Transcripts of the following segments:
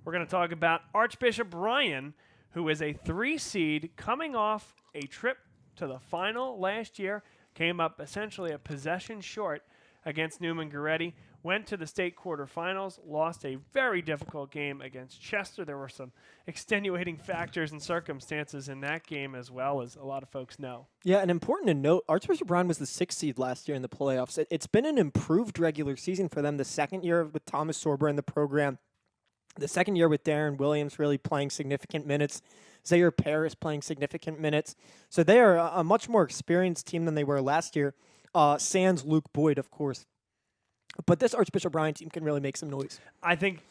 We're going to talk about Archbishop Ryan, who is a 3 seed coming off a trip to the final last year, came up essentially a possession short against Newman Goretti, went to the state quarterfinals, lost a very difficult game against Chester. There were some extenuating factors and circumstances in that game as well, as a lot of folks know. Yeah, and important to note, Archbishop Ryan was the 6th seed last year in the playoffs. It's been an improved regular season for them. The second year with Thomas Sorber in the program, the second year with Darren Williams really playing significant minutes, Zaire Paris playing significant minutes. So they are a much more experienced team than they were last year. Sans Luke Boyd, of course. But this Archbishop Ryan team can really make some noise. I think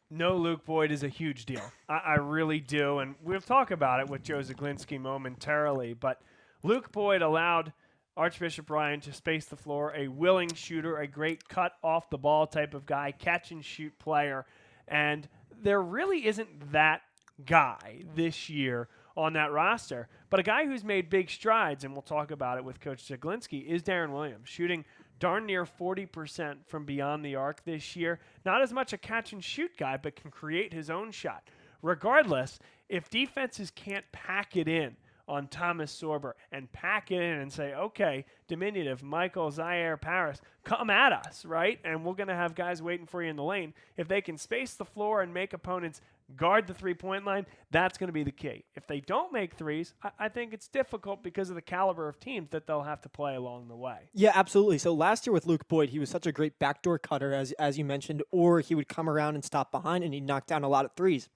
no Luke Boyd is a huge deal. I really do. And we'll talk about it with Joe Zaglinski momentarily. But Luke Boyd allowed Archbishop Ryan to space the floor, a willing shooter, a great cut off the ball type of guy, catch and shoot player. And there really isn't that guy this year on that roster. But a guy who's made big strides, and we'll talk about it with Coach Zaglinski, is Darren Williams, shooting darn near 40% from beyond the arc this year. Not as much a catch-and-shoot guy, but can create his own shot. Regardless, if defenses can't pack it in on Thomas Sorber and pack it in and say, okay, diminutive, Michael, Zaire, Paris, come at us, right? And we're going to have guys waiting for you in the lane. If they can space the floor and make opponents guard the three-point line, that's going to be the key. If they don't make threes, I think it's difficult because of the caliber of teams that they'll have to play along the way. Yeah, absolutely. So last year with Luke Boyd, he was such a great backdoor cutter, as you mentioned, or he would come around and stop behind and he'd knock down a lot of threes.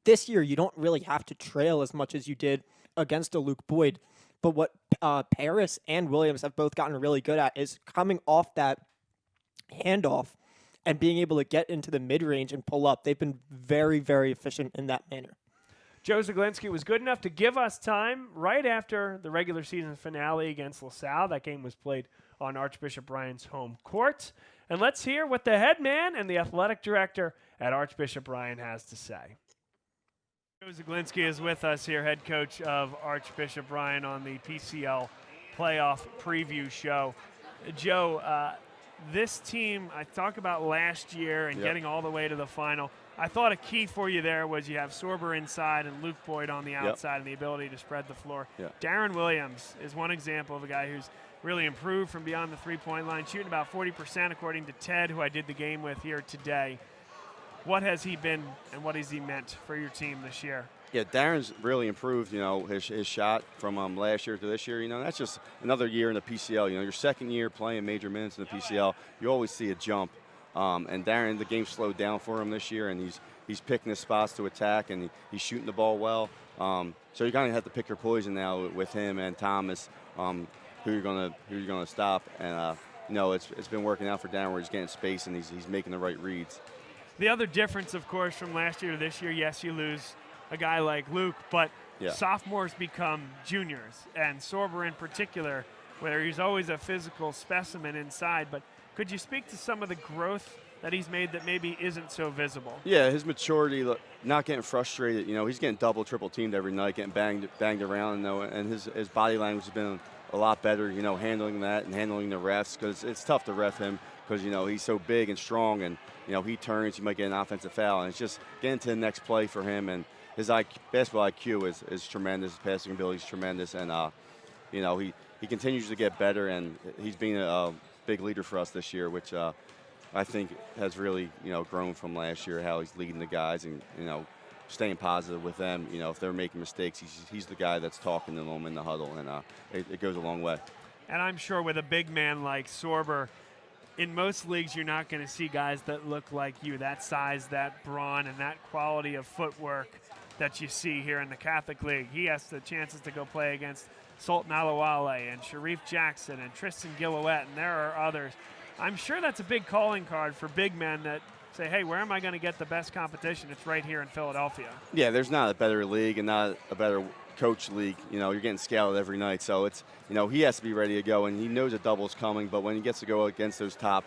This year, you don't really have to trail as much as you did against a Luke Boyd. But what Paris and Williams have both gotten really good at is coming off that handoff and being able to get into the mid-range and pull up. They've been very, very efficient in that manner. Joe Zaglinski was good enough to give us time right after the regular season finale against LaSalle. That game was played on Archbishop Ryan's home court. And let's hear what the head man and the athletic director at Archbishop Ryan has to say. Joe Zaglinski is with us here, head coach of Archbishop Ryan on the PCL playoff preview show. Joe, this team, I talked about last year and getting all the way to the final. I thought a key for you there was you have Sorber inside and Luke Boyd on the outside and the ability to spread the floor. Darren Williams is one example of a guy who's really improved from beyond the three-point line, shooting about 40% according to Ted, who I did the game with here today. What has he been and what has he meant for your team this year? Yeah, Darren's really improved, his shot from last year to this year. That's just another year in the PCL. Your second year playing major minutes in the PCL, you always see a jump. And Darren, the game slowed down for him this year, and he's picking his spots to attack, and he's shooting the ball well. So you kind of have to pick your poison now with him and Thomas, who you're gonna stop. And it's been working out for Darren, where he's getting space and he's making the right reads. The other difference, of course, from last year to this year, yes, you lose a guy like Luke, but sophomores become juniors, and Sorber in particular, where he's always a physical specimen inside. But could you speak to some of the growth that he's made that maybe isn't so visible? Yeah, his maturity, not getting frustrated. He's getting double, triple teamed every night, getting banged around, and his body language has been a lot better, handling that and handling the refs, because it's tough to ref him because, he's so big and strong, and, he turns, you might get an offensive foul, and it's just getting to the next play for him. And his basketball IQ is tremendous. His passing ability is tremendous, and he continues to get better, and he's been a big leader for us this year, which I think has really grown from last year. How he's leading the guys and staying positive with them. If they're making mistakes, he's the guy that's talking to them in the huddle, and it goes a long way. And I'm sure with a big man like Sorber, in most leagues, you're not going to see guys that look like you, that size, that brawn, and that quality of footwork that you see here in the Catholic League. He has the chances to go play against Sultan Alawale and Sharif Jackson and Tristan Gillowette, and there are others. I'm sure that's a big calling card for big men that say, hey, where am I going to get the best competition? It's right here in Philadelphia. Yeah, there's not a better league and not a better coach league. You're getting scouted every night, so it's he has to be ready to go, and he knows a double's coming. But when he gets to go against those top,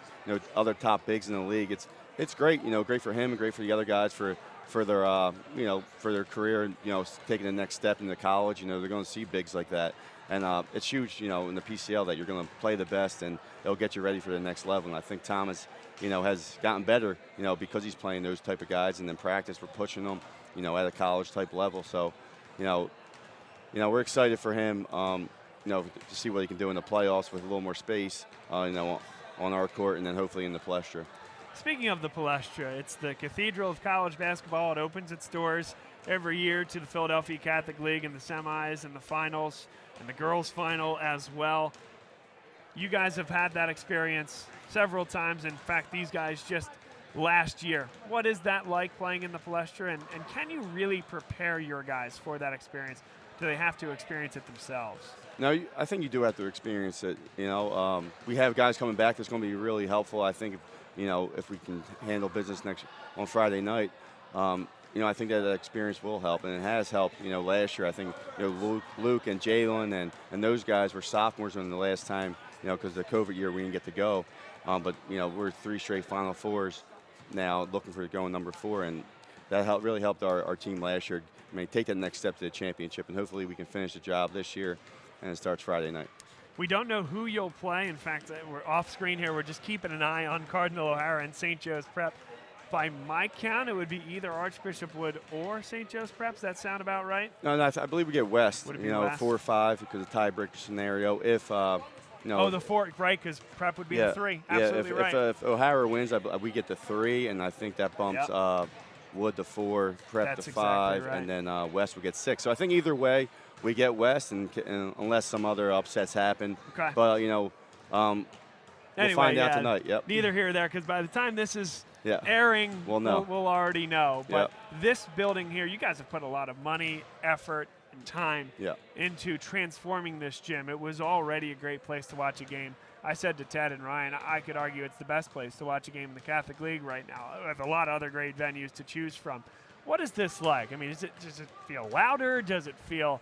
other top bigs in the league, it's great. Great for him and great for the other guys for their for their career. Taking the next step into college. They're going to see bigs like that, and it's huge. In the PCL that you're going to play the best, and it'll get you ready for the next level. And I think Thomas has gotten better, because he's playing those type of guys, and then practice we're pushing them, at a college type level. So, we're excited for him, to see what he can do in the playoffs with a little more space, on our court and then hopefully in the Palestra. Speaking of the Palestra, it's the cathedral of college basketball. It opens its doors every year to the Philadelphia Catholic League in the semis and the finals and the girls' final as well. You guys have had that experience several times. In fact, these guys just last year. What is that like playing in the Palestra, and can you really prepare your guys for that experience? Do they have to experience it themselves? No, I think you do have to experience it. We have guys coming back that's going to be really helpful. I think, if we can handle business on Friday night, I think that experience will help, and it has helped. Last year I think Luke and Jalen and those guys were sophomores when the last time, because the COVID year we didn't get to go. But we're 3 straight Final Fours now, looking for going number 4, and that really helped our team last year. Take that next step to the championship, and hopefully we can finish the job this year, and it starts Friday night. We don't know who you'll play. In fact, we're off screen here. We're just keeping an eye on Cardinal O'Hara and St. Joe's Prep. By my count, it would be either Archbishop Wood or St. Joe's Prep. Does that sound about right? No, I believe we get West. Would it be West? 4 or 5 because of the tiebreaker scenario. If the 4, right? Because Prep would be the 3. Absolutely right. If O'Hara wins, we get the 3, and I think that bumps Wood to 4, Prep to 5, exactly right. and then West would get 6. So I think either way, we get West, and unless some other upsets happen. Okay. But we'll find out tonight. Yep. Neither here or there, because by the time this is airing, we'll know. We'll already know. But this building here, you guys have put a lot of money, effort, and time into transforming this gym. It was already a great place to watch a game. I said to Ted and Ryan, I could argue it's the best place to watch a game in the Catholic League right now, with a lot of other great venues to choose from. What is this like? I mean, does it feel louder? Does it feel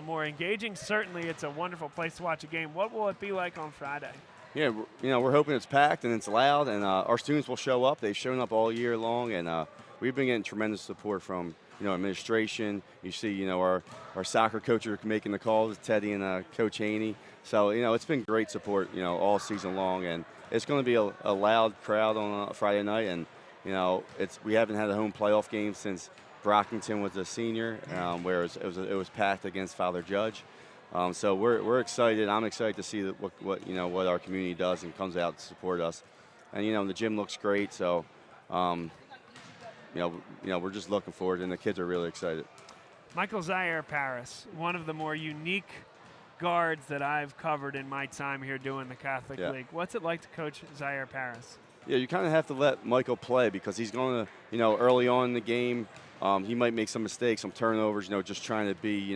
more engaging? Certainly, it's a wonderful place to watch a game. What will it be like on Friday? Yeah, we're hoping it's packed and it's loud, and our students will show up. They've shown up all year long, and we've been getting tremendous support from administration. You see, our soccer coach are making the calls, Teddy and Coach Haney. So it's been great support, all season long, and it's going to be a loud crowd on Friday night, and we haven't had a home playoff game since Brockington was a senior, where it was packed against Father Judge. So we're excited. I'm excited to see what our community does and comes out to support us. And the gym looks great. So we're just looking forward, and the kids are really excited. Michael Zaire Paris, one of the more unique guards that I've covered in my time here doing the Catholic League. What's it like to coach Zaire Paris? Yeah, you kind of have to let Michael play, because he's going to, early on in the game, he might make some mistakes, some turnovers, just trying to be,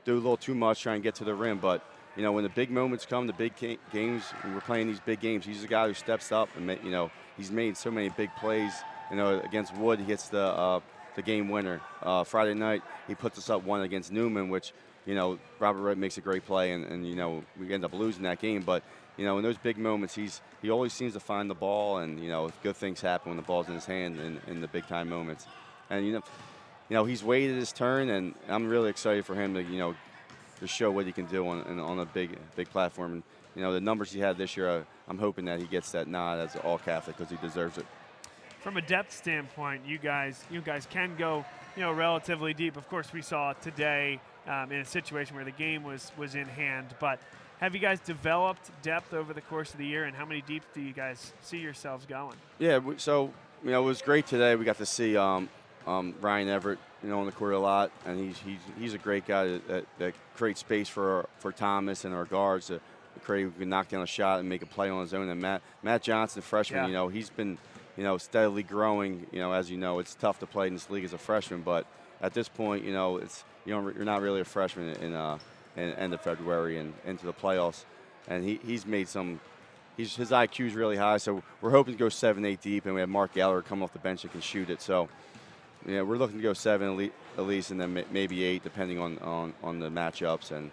do a little too much, trying to get to the rim. But, when the big moments come, the big games, when we're playing these big games, he's the guy who steps up and, he's made so many big plays. Against Wood, he hits the game winner. Friday night, he puts us up 1 against Newman, which, Robert Wright makes a great play, and we end up losing that game. But, in those big moments, he always seems to find the ball, and, good things happen when the ball's in his hand in the big-time moments. And, he's waited his turn, and I'm really excited for him to show what he can do on a big platform. And, the numbers he had this year, I'm hoping that he gets that nod as all Catholic, because he deserves it. From a depth standpoint, you guys can go, relatively deep. Of course, we saw today in a situation where the game was in hand. But have you guys developed depth over the course of the year, and how many deep do you guys see yourselves going? Yeah, so it was great today. We got to see Ryan Everett, on the court a lot, and he's a great guy that creates space for Thomas and our guards to create, who can knock down a shot and make a play on his own. And Matt Johnson, freshman, he's been steadily growing. As it's tough to play in this league as a freshman, but at this point, it's you're not really a freshman in end of February and into the playoffs, and he's made some. His IQ is really high, so we're hoping to go 7-8 deep, and we have Mark Gallagher come off the bench that can shoot it. So, we're looking to go 7 at least, and then maybe 8, depending on the matchups and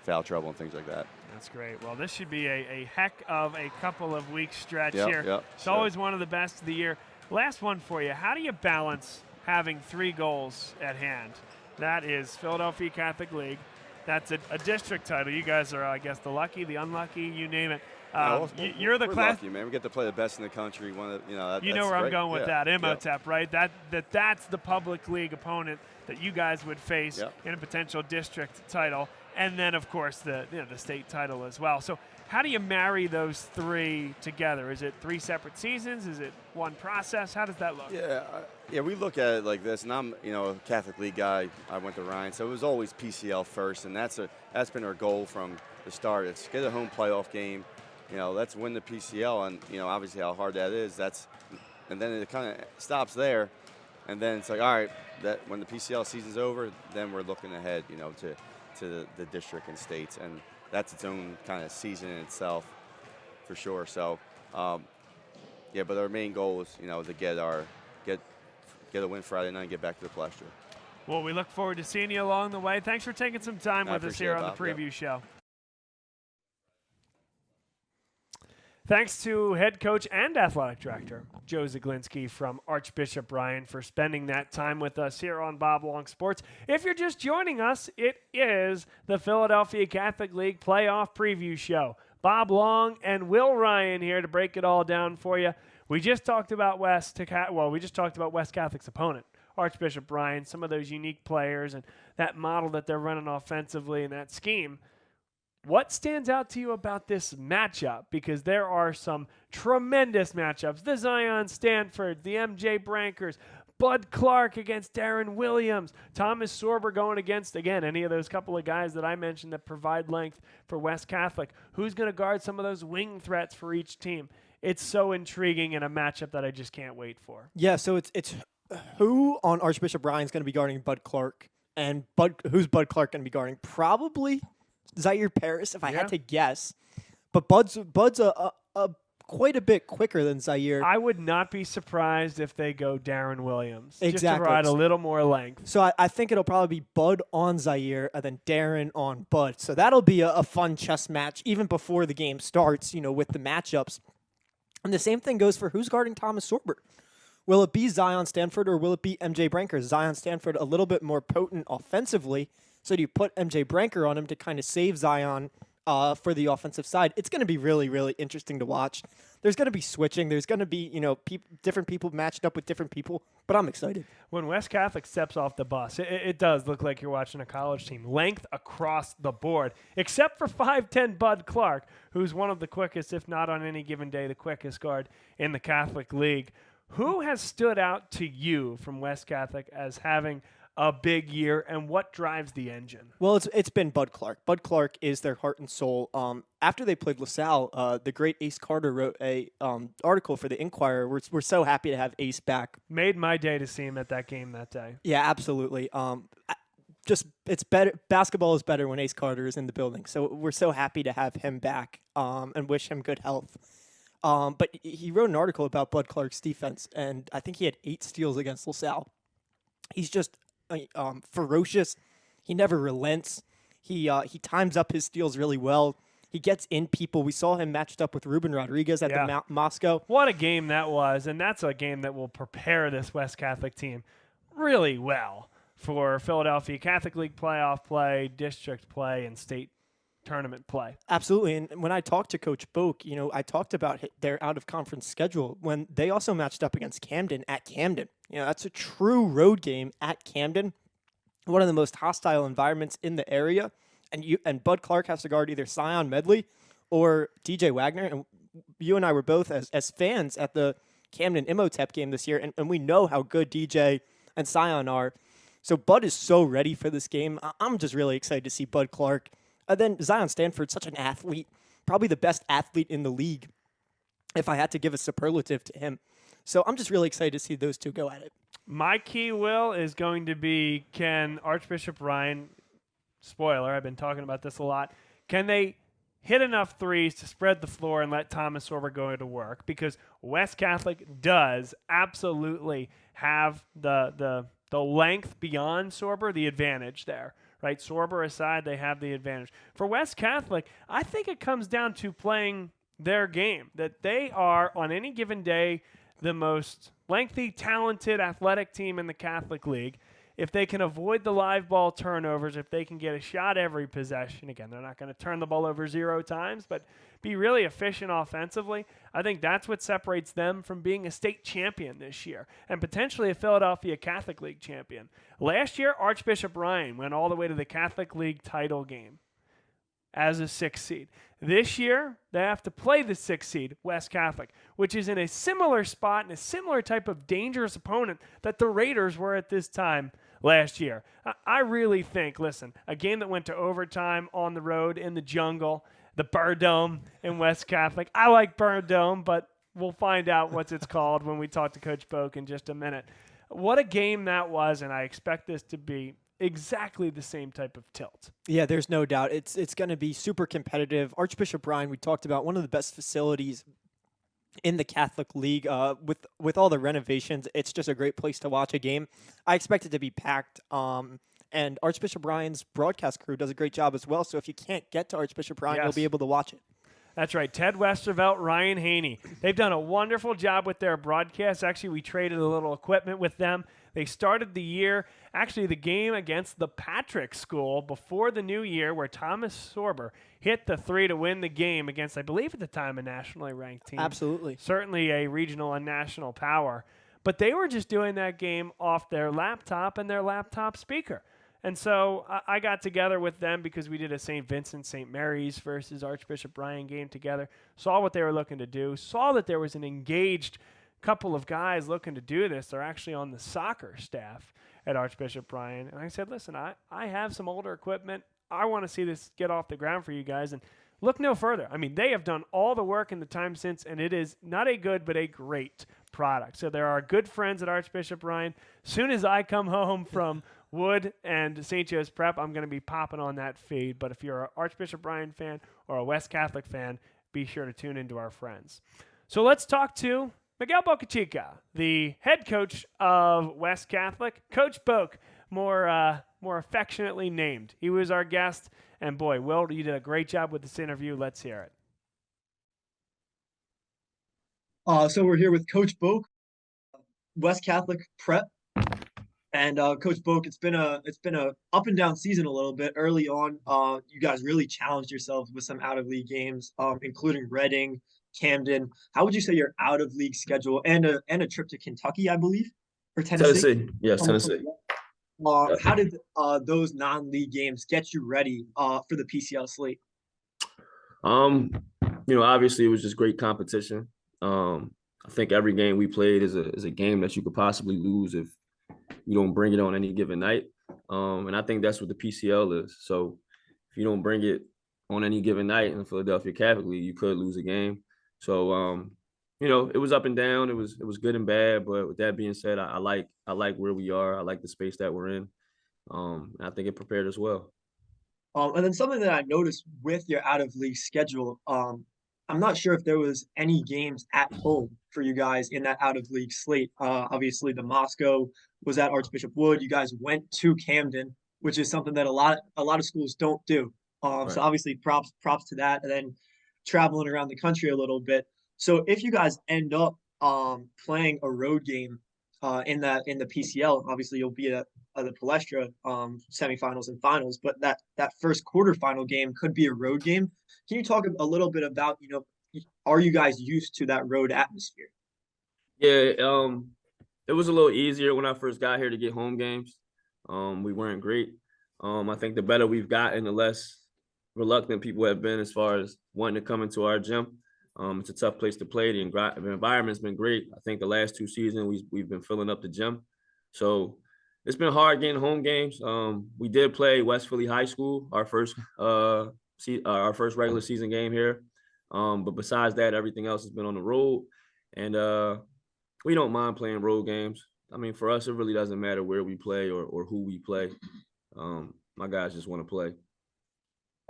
foul trouble and things like that. That's great. Well, this should be a heck of a couple of weeks stretch here. Yep, it's always one of the best of the year. Last one for you. How do you balance having 3 goals at hand? That is Philadelphia Catholic League. That's a district title. You guys are, I guess, the lucky, the unlucky, you name it. You're the we're class. lucky, man. We get to play the best in the country. One of, that's where I'm great. going with Yeah. that. Imhotep, right? That's the public league opponent that you guys would face in a potential district title, and then of course the state title as well. So how do you marry those three together? Is it 3 separate seasons? Is it one process? How does that look? Yeah, we look at it like this, and I'm a Catholic League guy. I went to Ryan, so it was always PCL first, and that's been our goal from the start. It's get a home playoff game. Let's win the PCL, and obviously how hard that is. And then it kind of stops there, and then it's like, all right, that when the PCL season's over, then we're looking ahead, to the district and states, and that's its own kind of season in itself, for sure. So, but our main goal is, to get a win Friday night and get back to the Palestra. Well, we look forward to seeing you along the way. Thanks for taking some time with us here on the preview show. Thanks to head coach and athletic director Joe Zaglinski from Archbishop Ryan for spending that time with us here on Bob Long Sports. If you're just joining us, it is the Philadelphia Catholic League Playoff Preview Show. Bob Long and Will Ryan here to break it all down for you. We just talked about West Catholic's opponent, Archbishop Ryan, some of those unique players and that model that they're running offensively and that scheme. What stands out to you about this matchup? Because there are some tremendous matchups. The Zion Stanford, the MJ Brankers, Bud Clark against Darren Williams, Thomas Sorber going against, again, any of those couple of guys that I mentioned that provide length for West Catholic. Who's going to guard some of those wing threats for each team? It's so intriguing and a matchup that I just can't wait for. Yeah, so it's who on Archbishop Ryan's going to be guarding Bud Clark, and who's Bud Clark going to be guarding? Probably Zaire Paris, if I had to guess. But Bud's a quite a bit quicker than Zaire. I would not be surprised if they go Darren Williams. Exactly. Just to provide a little more length. So I think it'll probably be Bud on Zaire and then Darren on Bud. So that'll be a fun chess match even before the game starts, with the matchups. And the same thing goes for who's guarding Thomas Sorber. Will it be Zion Stanford or will it be MJ Branker? Zion Stanford a little bit more potent offensively. So do you put MJ Branker on him to kind of save Zion for the offensive side? It's going to be really, really interesting to watch. There's going to be switching. There's going to be, different people matched up with different people. But I'm excited. When West Catholic steps off the bus, it does look like you're watching a college team. Length across the board, except for 5'10" Bud Clark, who's one of the quickest, if not on any given day, the quickest guard in the Catholic League. Who has stood out to you from West Catholic as having a big year, and what drives the engine? Well, it's been Bud Clark. Bud Clark is their heart and soul. After they played LaSalle, the great Ace Carter wrote a article for the Inquirer. We're so happy to have Ace back. Made my day to see him at that game that day. Yeah, absolutely. It's better. Basketball is better when Ace Carter is in the building. So we're so happy to have him back and wish him good health. But he wrote an article about Bud Clark's defense, and I think he had 8 steals against LaSalle. He's just ferocious. He never relents. He times up his steals really well. He gets in people. We saw him matched up with Ruben Rodriguez at the Moscow. What a game that was, and that's a game that will prepare this West Catholic team really well for Philadelphia Catholic League playoff play, district play, and state tournament play. Absolutely. And when I talked to Coach Boak, I talked about their out-of-conference schedule when they also matched up against Camden at Camden. That's a true road game at Camden, one of the most hostile environments in the area. And Bud Clark has to guard either Sion Medley or DJ Wagner. And you and I were both as fans at the Camden Imhotep game this year, and we know how good DJ and Sion are. So Bud is so ready for this game. I'm just really excited to see Bud Clark. And then Zion Stanford, such an athlete, probably the best athlete in the league, if I had to give a superlative to him. So I'm just really excited to see those two go at it. My key, Will, is going to be, can Archbishop Ryan, spoiler, I've been talking about this a lot, can they hit enough threes to spread the floor and let Thomas Sorber go to work? Because West Catholic does absolutely have the length beyond Sorber, the advantage there. Right, Sorber aside, they have the advantage. For West Catholic, I think it comes down to playing their game, that they are, on any given day, the most lengthy, talented, athletic team in the Catholic League. if they can avoid the live ball turnovers, if they can get a shot every possession, again, they're not going to turn the ball over 0 times, but be really efficient offensively, I think that's what separates them from being a state champion this year and potentially a Philadelphia Catholic League champion. Last year, Archbishop Ryan went all the way to the Catholic League title game as a 6th seed. This year, they have to play the 6th seed, West Catholic, which is in a similar spot and a similar type of dangerous opponent that the Raiders were at this time last year. I really think, listen, a game that went to overtime on the road in the jungle, the Burr Dome in West Catholic. I like Burr Dome, but we'll find out what it's called when we talk to Coach Boak in just a minute. What a game that was, and I expect this to be exactly the same type of tilt. Yeah, there's no doubt. It's going to be super competitive. Archbishop Ryan, we talked about, one of the best facilities in the Catholic League. With all the renovations, it's just a great place to watch a game. I expect it to be packed. And Archbishop Ryan's broadcast crew does a great job as well. So if you can't get to Archbishop Ryan, you'll be able to watch it. That's right. Ted Westervelt, Ryan Haney. They've done a wonderful job with their broadcast. Actually, we traded a little equipment with them. They started the year, actually the game against the Patrick School before the new year, where Thomas Sorber hit the 3 to win the game against, I believe at the time, a nationally ranked team. Absolutely. Certainly a regional and national power. But they were just doing that game off their laptop and their laptop speaker. And so I got together with them because we did a St. Vincent, St. Mary's versus Archbishop Ryan game together, saw what they were looking to do, saw that there was an engaged couple of guys looking to do this. They're actually on the soccer staff at Archbishop Ryan. And I said, listen, I have some older equipment. I want to see this get off the ground for you guys. And look no further. I mean, they have done all the work in the time since, and it is not a good but a great product. So there are good friends at Archbishop Ryan. Soon as I come home from Wood and St. Joe's Prep, I'm going to be popping on that feed. But if you're an Archbishop Ryan fan or a West Catholic fan, be sure to tune into our friends. So let's talk to Miguel Bocachica, the head coach of West Catholic. Coach Boak, more affectionately named. He was our guest. And boy, Will, you did a great job with this interview. Let's hear it. So we're here with Coach Boak, West Catholic Prep. And Coach Boak, it's been a up and down season a little bit. Early on, you guys really challenged yourselves with some out of league games, including Reading, Camden. How would you say your out of league schedule and a trip to Kentucky, I believe, or Tennessee? Tennessee, yes, Tennessee. How did those non-league games get you ready for the PCL slate? Obviously it was just great competition. I think every game we played is a game that you could possibly lose if you don't bring it on any given night. And I think that's what the PCL is. So if you don't bring it on any given night in the Philadelphia Catholic League, you could lose a game. So, it was up and down. It was good and bad. But with that being said, I like where we are. I like the space that we're in. And I think it prepared us well. And then something that I noticed with your out of league schedule, I'm not sure if there was any games at home for you guys in that out of league slate. Obviously, the Moscow was at Archbishop Wood. You guys went to Camden, which is something that a lot of schools don't do. Right. So obviously, props to that. And then traveling around the country a little bit. So if you guys end up playing a road game in the PCL, obviously you'll be at the Palestra semifinals and finals. But that first quarterfinal game could be a road game. Can you talk a little bit about, are you guys used to that road atmosphere? Yeah, it was a little easier when I first got here to get home games. We weren't great. I think the better we've gotten, the less reluctant people have been as far as wanting to come into our gym. It's a tough place to play. The environment's been great. I think the last 2 seasons we've been filling up the gym. So it's been hard getting home games. We did play West Philly High School, our first regular season game here. But besides that, everything else has been on the road. And we don't mind playing road games. I mean, for us, it really doesn't matter where we play or who we play. My guys just want to play.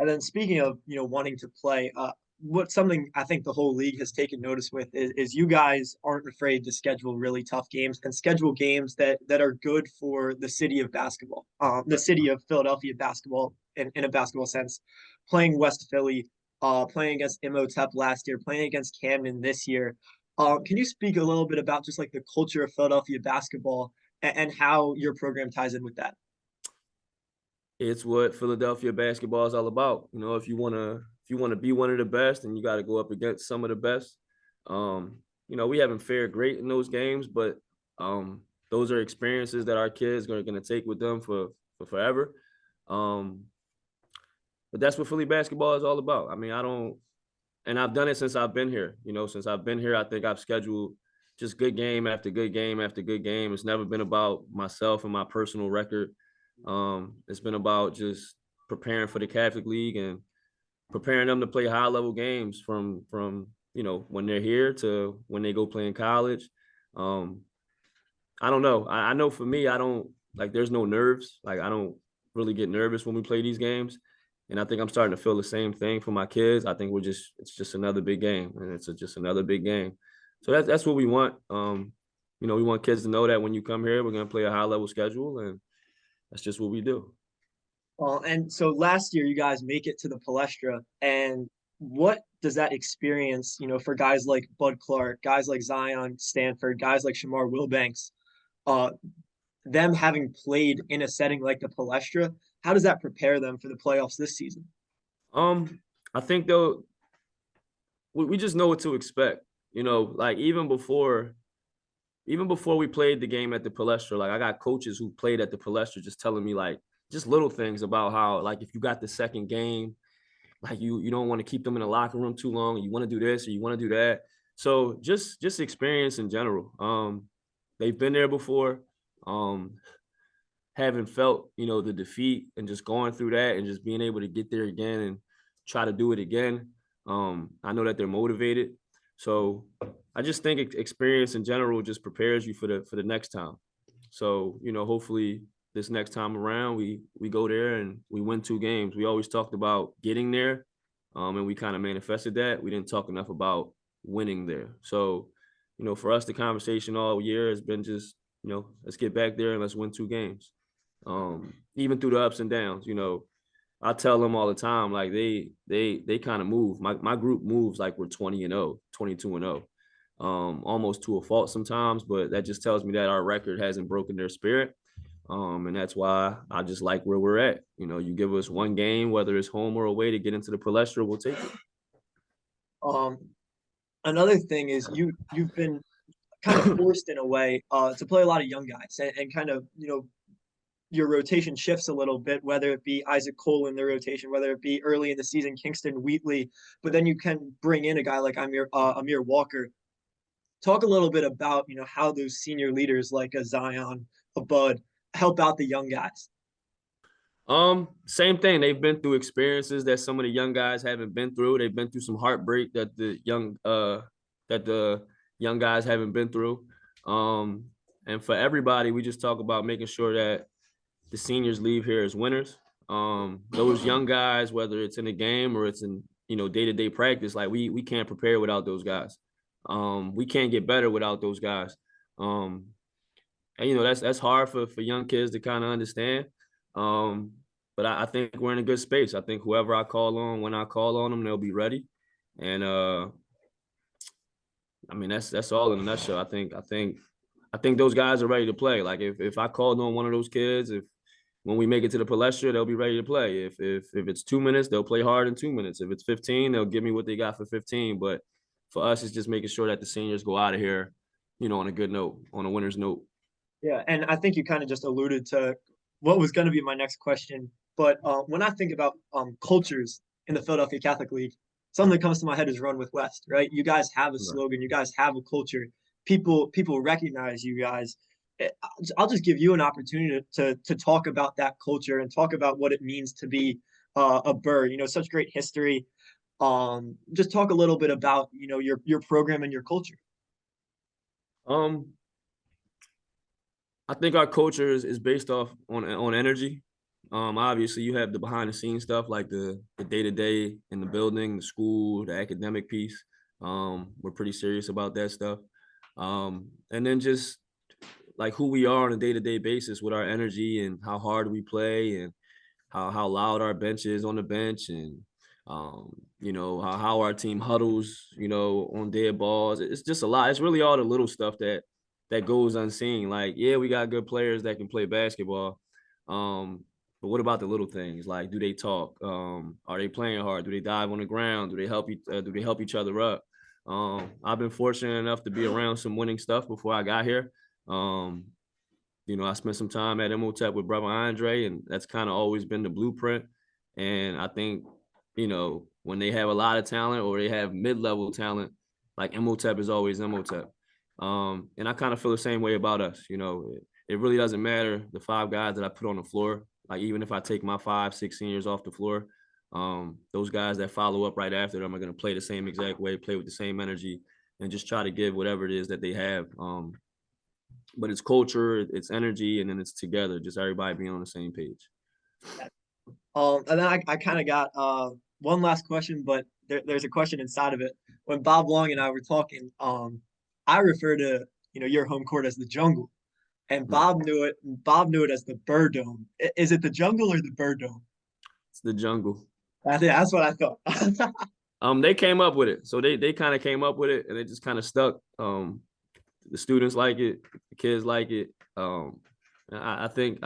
And then speaking of, wanting to play, what's something I think the whole league has taken notice with is you guys aren't afraid to schedule really tough games and schedule games that are good for the city of basketball, the city of Philadelphia basketball in a basketball sense, playing West Philly, playing against Imhotep last year, playing against Camden this year. Can you speak a little bit about just like the culture of Philadelphia basketball and how your program ties in with that. It's what Philadelphia basketball is all about. You know, if you wanna be one of the best, then you got to go up against some of the best. You know, we haven't fared great in those games, but those are experiences that our kids are going to take with them for forever. Um, but that's what Philly basketball is all about. I mean, I don't, and I've done it since I've been here. You know, since I've been here, I think I've scheduled just good game after good game after good game. It's never been about myself and my personal record. It's been about just preparing for the Catholic League and preparing them to play high level games from you know when they're here to when they go play in college. Um, I don't know. I know for me, I don't like. There's no nerves. Like I don't really get nervous when we play these games, and I think I'm starting to feel the same thing for my kids. I think it's just another big game, and just another big game. So that's what we want. You know, we want kids to know that when you come here, we're gonna play a high level schedule, and that's just what we do. And so last year you guys make it to the Palestra, and what does that experience, for guys like Bud Clark, guys like Zion Stanford, guys like Shamar Wilbanks, uh, them having played in a setting like the Palestra, how does that prepare them for the playoffs this season? I think though we just know what to expect. You know, like even before we played the game at the Palestra, like I got coaches who played at the Palestra just telling me like just little things about how like if you got the second game, like you don't want to keep them in the locker room too long. You want to do this or you want to do that. So just experience in general. They've been there before. Um, having felt, you know, the defeat and just going through that and just being able to get there again and try to do it again. I know that they're motivated. So I just think experience in general just prepares you for the next time. So, you know, hopefully this next time around we go there and we win 2 games. We always talked about getting there, and we kind of manifested that. We didn't talk enough about winning there. So, you know, for us, the conversation all year has been just, you know, let's get back there and let's win 2 games. Even through the ups and downs, you know, I tell them all the time, like they kind of move. My group moves like we're 20-0, 22-0, almost to a fault sometimes, but that just tells me that our record hasn't broken their spirit. And that's why I just like where we're at. You know, you give us 1 game, whether it's home or away, to get into the Palestra, we'll take it. Um, Another thing is you've been kind of forced in a way to play a lot of young guys and kind of your rotation shifts a little bit, whether it be Isaac Cole in the rotation, whether it be early in the season Kingston Wheatley, but then you can bring in a guy like Amir Walker. Talk a little bit about how those senior leaders like a Zion, a Bud help out the young guys. Same thing. They've been through experiences that some of the young guys haven't been through. They've been through some heartbreak that the young guys haven't been through. And for everybody, we just talk about making sure that the seniors leave here as winners. Those young guys, whether it's in a game or it's in, you know, day-to-day practice, like we can't prepare without those guys. We can't get better without those guys. And you know, that's hard for young kids to kind of understand. But I think we're in a good space. I think whoever I call on, when I call on them, they'll be ready. And I mean, that's all in a nutshell. I think those guys are ready to play. Like if I called on one of those kids, if when we make it to the Palestra, they'll be ready to play. If it's 2 minutes, they'll play hard in 2 minutes. If it's 15, they'll give me what they got for 15. But for us, it's just making sure that the seniors go out of here, you know, on a good note, on a winner's note. Yeah, and I think you kind of just alluded to what was going to be my next question. But when I think about cultures in the Philadelphia Catholic League, something that comes to my head is "Run with West." Right? You guys have a slogan. You guys have a culture. People recognize you guys. I'll just give you an opportunity to talk about that culture and talk about what it means to be a Bird. Such great history. Just talk a little bit about your program and your culture. Um, I think our culture is based off on energy. Obviously you have the behind the scenes stuff like the day-to-day in the building, the school, the academic piece. We're pretty serious about that stuff. And then just like who we are on a day-to-day basis with our energy and how hard we play and how loud our bench is on the bench and you know, how our team huddles, you know, on dead balls. It's just a lot. It's really all the little stuff that that goes unseen. Like, yeah, we got good players that can play basketball. But what about the little things? Like, do they talk? Are they playing hard? Do they dive on the ground? Do they help each other up? I've been fortunate enough to be around some winning stuff before I got here. I spent some time at MOTEP with brother Andre, and that's kind of always been the blueprint. And I think, when they have a lot of talent or they have mid-level talent, like MOTEP is always MOTEP. And I kind of feel the same way about us. It really doesn't matter the 5 guys that I put on the floor. Like, even if I take my 5, 6 seniors off the floor, those guys that follow up right after them are going to play the same exact way, play with the same energy, and just try to give whatever it is that they have. But it's culture, it's energy, and then it's together, just everybody being on the same page. And then I kind of got one last question, but there's a question inside of it. When Bob Long and I were talking, I refer to your home court as the jungle, and Bob knew it. Bob knew it as the Bird Dome. Is it the jungle or the Bird Dome? It's the jungle. That's what I thought. They came up with it, so they kind of came up with it, and it just kind of stuck. The students like it, the kids like it. I think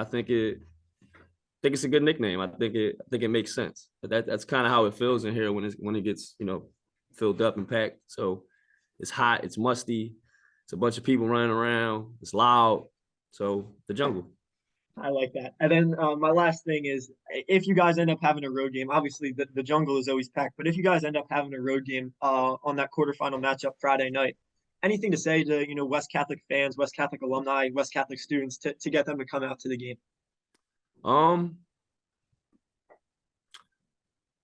it's a good nickname. I think it makes sense. That's kind of how it feels in here when it gets filled up and packed. So it's hot, it's musty, it's a bunch of people running around, it's loud. So the jungle. I like that. And then my last thing is, if you guys end up having a road game, obviously the jungle is always packed, but if you guys end up having a road game on that quarterfinal matchup Friday night, anything to say to West Catholic fans, West Catholic alumni, West Catholic students to get them to come out to the game?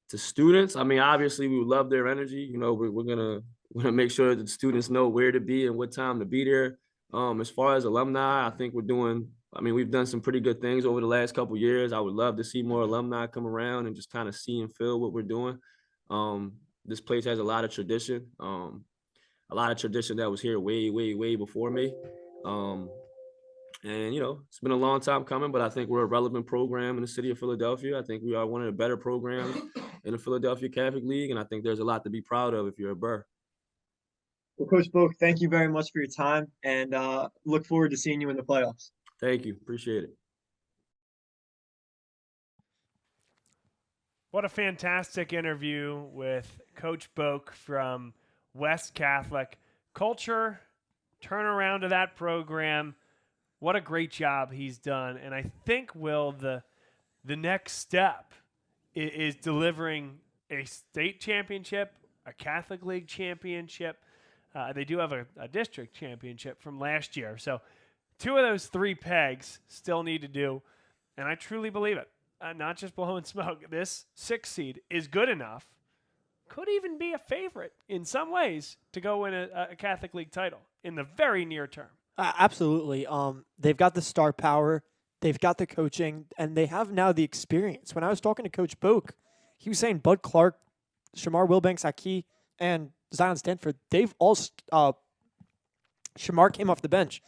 To students, I mean, obviously we would love their energy. We're gonna make sure that the students know where to be and what time to be there. As far as alumni, I think we've done some pretty good things over the last couple of years. I would love to see more alumni come around and just kind of see and feel what we're doing. This place has a lot of tradition. A lot of tradition that was here way, way, way before me. And, it's been a long time coming, but I think we're a relevant program in the city of Philadelphia. I think we are one of the better programs in the Philadelphia Catholic League, and I think there's a lot to be proud of if you're a Burr. Well, Coach Boak, thank you very much for your time, and look forward to seeing you in the playoffs. Thank you. Appreciate it. What a fantastic interview with Coach Boak from West Catholic. Culture, turnaround to that program. What a great job he's done. And I think, Will, the next step is delivering a state championship, a Catholic League championship. They do have a district championship from last year. So 2 of those 3 pegs still need to do. And I truly believe it. Not just blowing smoke. This 6 seed is good enough. Could even be a favorite in some ways to go win a Catholic League title in the very near term. Absolutely. They've got the star power, they've got the coaching, and they have now the experience. When I was talking to Coach Boak, he was saying Bud Clark, Shamar Wilbanks-Aki, and Zion Stanford, they've all Shamar came off the bench.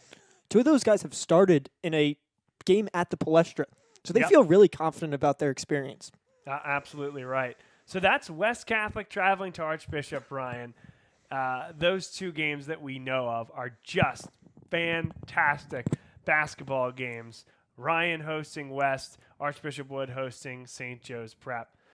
2 of those guys have started in a game at the Palestra. So they feel really confident about their experience. Absolutely right. So that's West Catholic traveling to Archbishop, Ryan. Those 2 games that we know of are just fantastic basketball games. Ryan hosting West, Archbishop Wood hosting St. Joe's Prep.